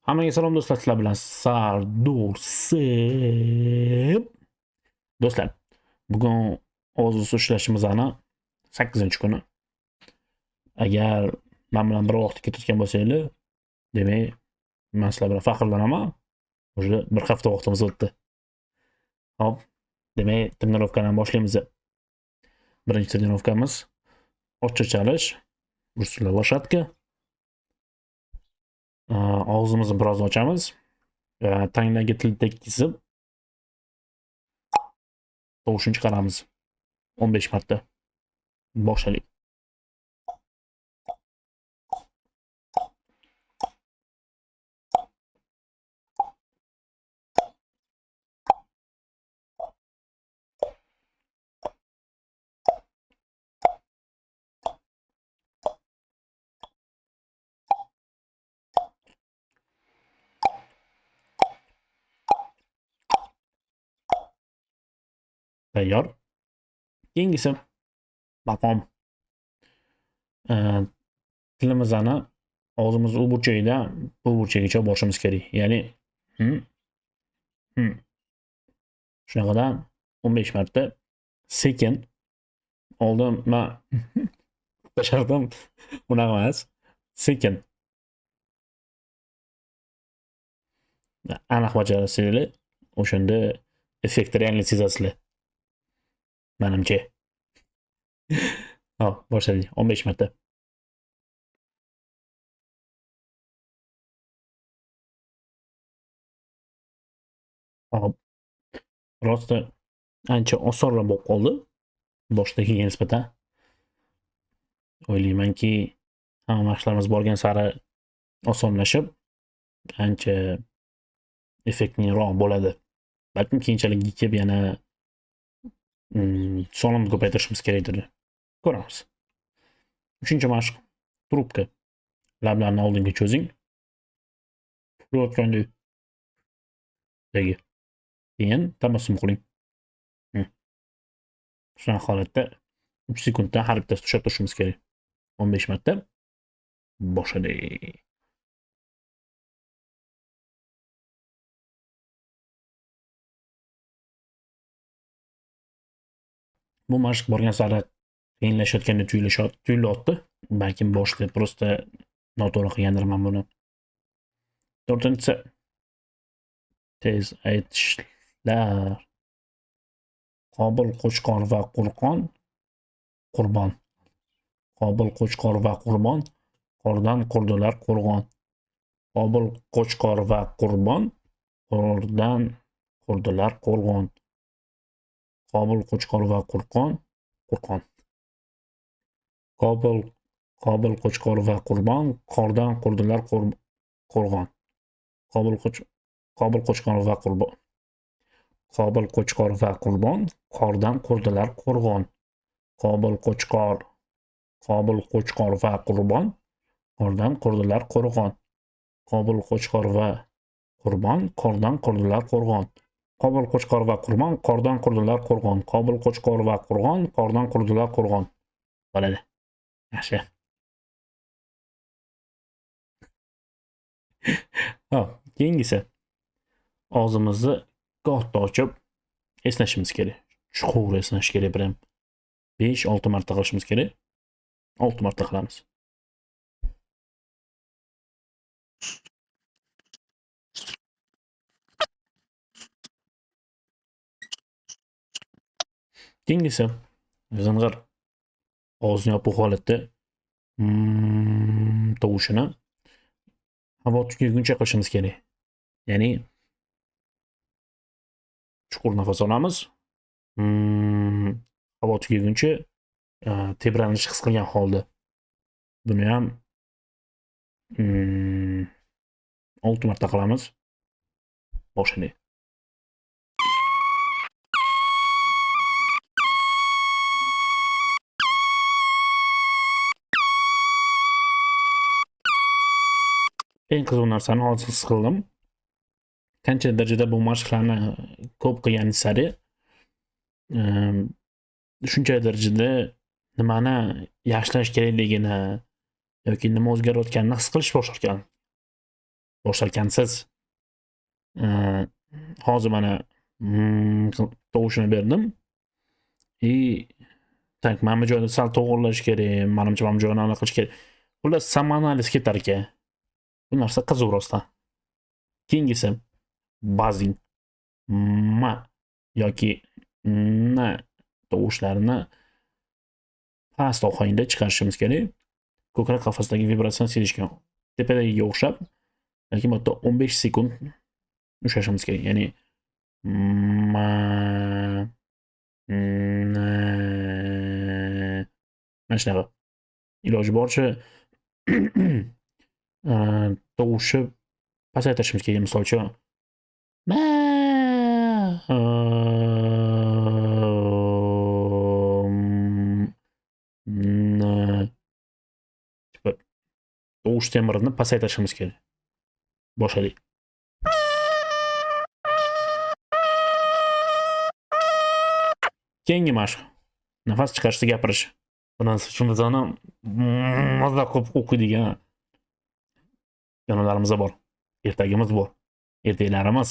Hammaga salom do'stlar, sizlar bilan Sardursim. Do'stlar, bugun ovoz ushlashimizni 8-kuni. Agar men bilan bir vaqt ketayotgan bo'lsanglar, demak, men sizlar bilan faxrlanaman. Уже bir hafta vaqtimiz o'tdi. Hop, demak, trenirovkani boshlaymiz. Birinchi trenirovkamiz ochiq chalish, bruslar loshatka. Og'zimizni biroz ochamiz. Tanglarga til tekkizib tovushni chiqaramiz 15 marta. Boshlaylik. Tayyor. Keyingisi maqom. Tilimizni og'zimiz u burchagidan bu burchagigacha borishimiz kerak. Ya'ni shunaqadan 15 marta sekin. Oldin men bashardim, unaqa emas. Sekin. Aniq bajarasizlar, o'shanda effektni realni sezasizlar. Menimcha. Hop, boshladik. 15 marta. Hop. Rosti ancha osonroq bo'lib qoldi. Boshdagiga nisbatan. O'ylaymanki, hamma mashqlarimiz borgan sari osonlashib, ancha effektliroq bo'ladi. Balkim keyinchalik kelib yana sonini ko'paytirishimiz kerakdir. Ko'ramiz. 3-mashq. Trubka. Lablarni oldinga cho'zing. Puflayotgandek. Keyin tabassum qiling. Shunaqa holatda 3 sekundda har bittasini ushlab turishimiz kerak. 15 marta. Boshladik. Bu mashq borgan sari qiyinlashayotgandek tuyulyapti. Balkim boshda prosta noto'g'ri qilgandirman buni. 4-si tez aytishlar. Qobil qo'chqor va qurbon. Qobil qo'chqor va qurbon. Qordan qurdilar qo'rg'on. Qobil qo'chqor va qurbon. Qordan qurdilar qo'rg'on. Qobil qo'chqor va qo'rqon. Qobil qo'chqor va qurbon. Qordan qurdilar qo'rg'on. Qobil qo'chqor va qurbon. Qobil qo'chqor va qurbon. Qordan qurdilar qo'rg'on. Qobil qo'chqor va qurbon. Qordan qurdilar qo'rg'on. Qobil qo'chqor va qurbon. Qordan qurdilar qo'rg'on. Qobil qo'chqor va qurbon. Qordan qurdilar qo'rg'on. Qobil qo'chqor va qurbon. Qordan qurdilar qo'rg'on. Bo'ladi. Yaxshi. Keyingisi. Og'zimizni katta ochib esnashimiz kerak. Chuqur esnash kerak. 5-6 marta qilishimiz kerak. 6 marta qilamiz. Keyingisi zing'ir. Og'izni yopiq holatda tovushini havo tugaguncha qilishimiz kerak. Ya'ni chuqur nafas olamiz. Havo tugaguncha tebranish his qilgan holda. Buni ham 6 marta qilamiz. Boshlaylik. Eng qiziq narsani hozir his qildim. Qancha darajada bu mashqlarni ko'p qilgan sari shuncha darajada nimani yaxshilash kerakligini yoki nima o'zgarayotganini his qilish boshlar ekan. boshlarkansiz. Hozir mana tovushini berdim. Tak, mana bu joyda sal to'g'irlash kerak. Menimcha mana bu joyni aniq qilish kerak. Xullas, samanaliz ketar ekan. Bu narsa qiziq rostdan. Keyingisi buzzing ma yoki na tovushlarini past ohangda chiqarishimiz kerak. Ko'krak qafasidagi vibratsiyani sezishga tepadagiga o'xshab, lekin bu yerda 15 sekund ushlashimiz kerak. Ya'ni ma mana shunaqa. Iloji boricha tovushni pasaytirishimiz kerak. Misol uchun tovush temirini pasaytirishimiz kerak. Boshladik. Keyingi mashq. Nafas chiqarishda gapirish. Bundan suchimizni mazza qilib o'qiydigan yo'nallarimiz bor. Ertagimiz bor. Ertaklarimiz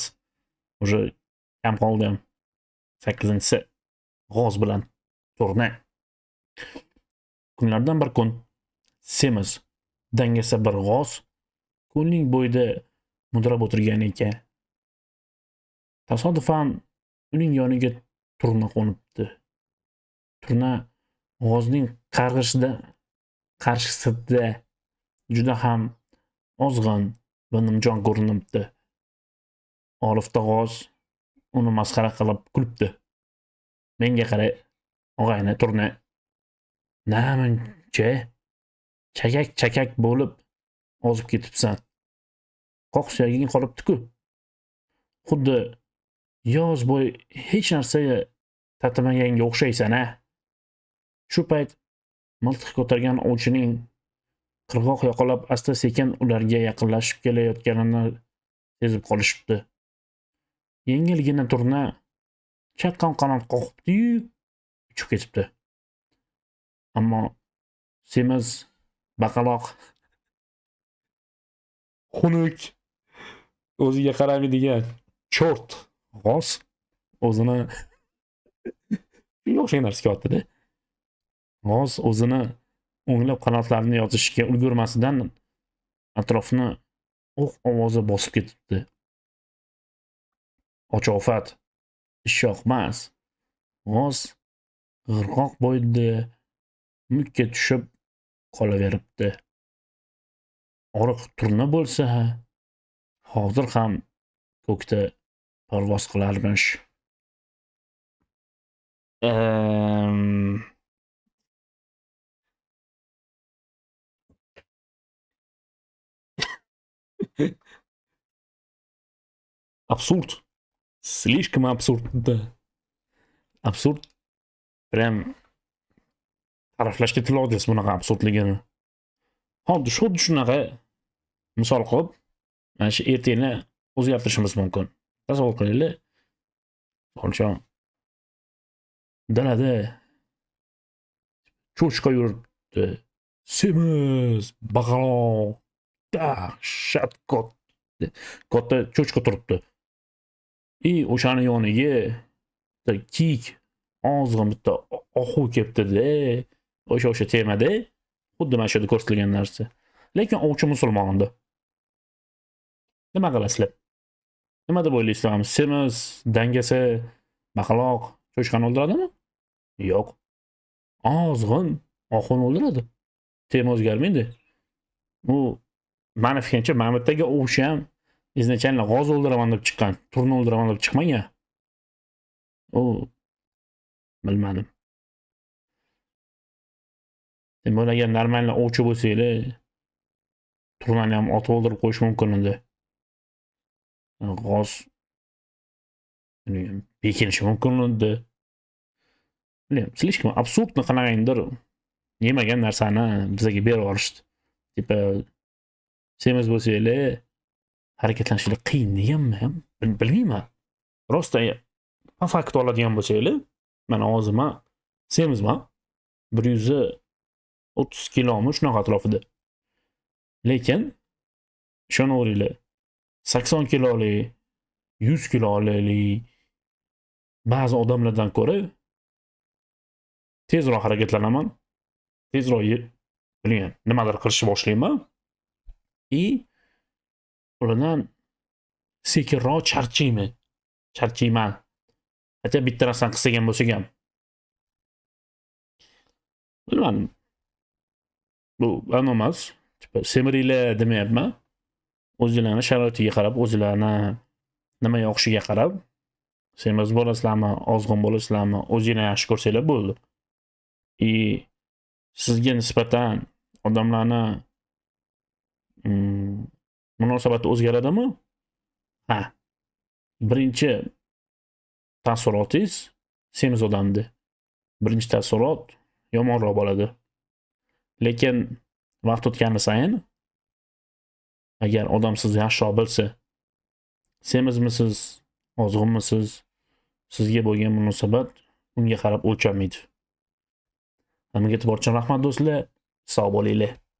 уже kam qoldi ham. 8-si g'oz bilan turna. Kunlardan bir kun semiz dangasa bir g'oz ko'lning bo'yida mudrab o'tirgan ekan. Tasodifan uning yoniga turna qo'nibdi. Turna g'ozning qarshisida juda ham ozg'in va nimjon ko'rinibdi. Olifta g'oz uni masxara qilib kulibdi. Menga qara, og'ayni turna. Namuncha chakak bo'lib ozib ketibsan. Qoq suyaging qolibdi-ku. Xuddi yoz bo'yi hech narsaga tatimaganga o'xshaysan-a. Shu payt miltiq ko'targan ovchining qirg'oq yoqalab asta-sekin ularga yaqinlashib kelayotganini sezib qolishibdi. Yengilgina turna chaqqon qanot qoqibdi-yu, uchib ketibdi. Ammo semiz baqaloq xunuk o'ziga qaramaydigan cho'rt g'oz o'zini o'xshagan narsa qilyapti-da. G'oz o'zini o'nglab qanotlarini yozishga ulgurmasidan atrofni o'q ovozi bosib ketibdi. Ochofat, ishyoqmas. G'oz g'irqoq bo'yida mukka tushib qolaveribdi. Oriq turna bo'lsa, hozir ham ko'kda parvoz qilarmish. Абсурд. Слишком абсурдda. Absurd. Prям ta'riflashga til ojiz bunaqa absurdligini. Xuddi shunaqa misol qilib, mana shu ertakni o'zgartirishimiz mumkin. Tasavvur qilaylik. Misol dalada cho'chqa yuribdi. Semiz, baqaloq, dahshat katta cho'chqa turibdi. O'shani yoniga kiyik ozg'in bitta oxu kelibdi-da. O'sha temada xuddi mana shu yerda ko'rsatilgan narsa. Lekin ovchi musulmonda. Nima qilasizlar? Nima deb o'ylaysizlar? Semiz, dangasa, baqaloq cho'chqani o'ldiradimi? Yo'q. Ozg'in oxuni o'ldiradi. Tema o'zgarmaydi. U mani fikrimcha mana bu yerdagi ovchi ham izначально g'oz o'ldiraman deb chiqqan, turna o'ldiraman deb chiqmagan. Bilmadim. Demak, agar normalni ovchi bo'lsanglar, turnani ham otib o'ldirib qo'yish mumkin edi. G'oz bekinishi mumkin edi. Bilmadim, слишком absurdni qanaqangidir yemagan narsani bizga berib yuborishdi. Tipa semiz bo'lsanglar, harakatlanishlar qiyin deganmi? Bilmayman. Rosta po fakt oladigan bo'lsanglar, mana hozir men semizman. 130 kilomi shunaqa atrofida. Lekin ishonaveringlar, 80 kiloli, 100 kiloli ba'zi odamlardan ko'ra tezroq harakatlanaman, tezroq bilgan nimadir qilishni boshlayman ulardan sekinroq charchayman. Hatto bitta narsani qilgan bo'lsak ham. Bilmadim. Bu emas. Semiringlar demayapman. O'zinglarning sharoitiga qarab, o'zinglarning nima yoqishiga qarab, semiz bo'lasizlarmi, ozg'in bo'lasizlarmi, o'zinglar yaxshi ko'rsanglar bo'ldi. Sizga nisbatan odamlarni munosabati o'zgaradimi? Ha. Birinchi taassurotingiz semiz odamni. Birinchi taassurot yomonroq bo'ladi. Lekin vaqt o'tgani sayin agar odam sizni yaxshiroq bilsa, semizmisiz, ozg'inmisiz, sizga bo'lgan munosabat unga qarab o'lchanmaydi. Hammaga e'tibor uchun rahmat do'stlar. Sog' bo'linglar.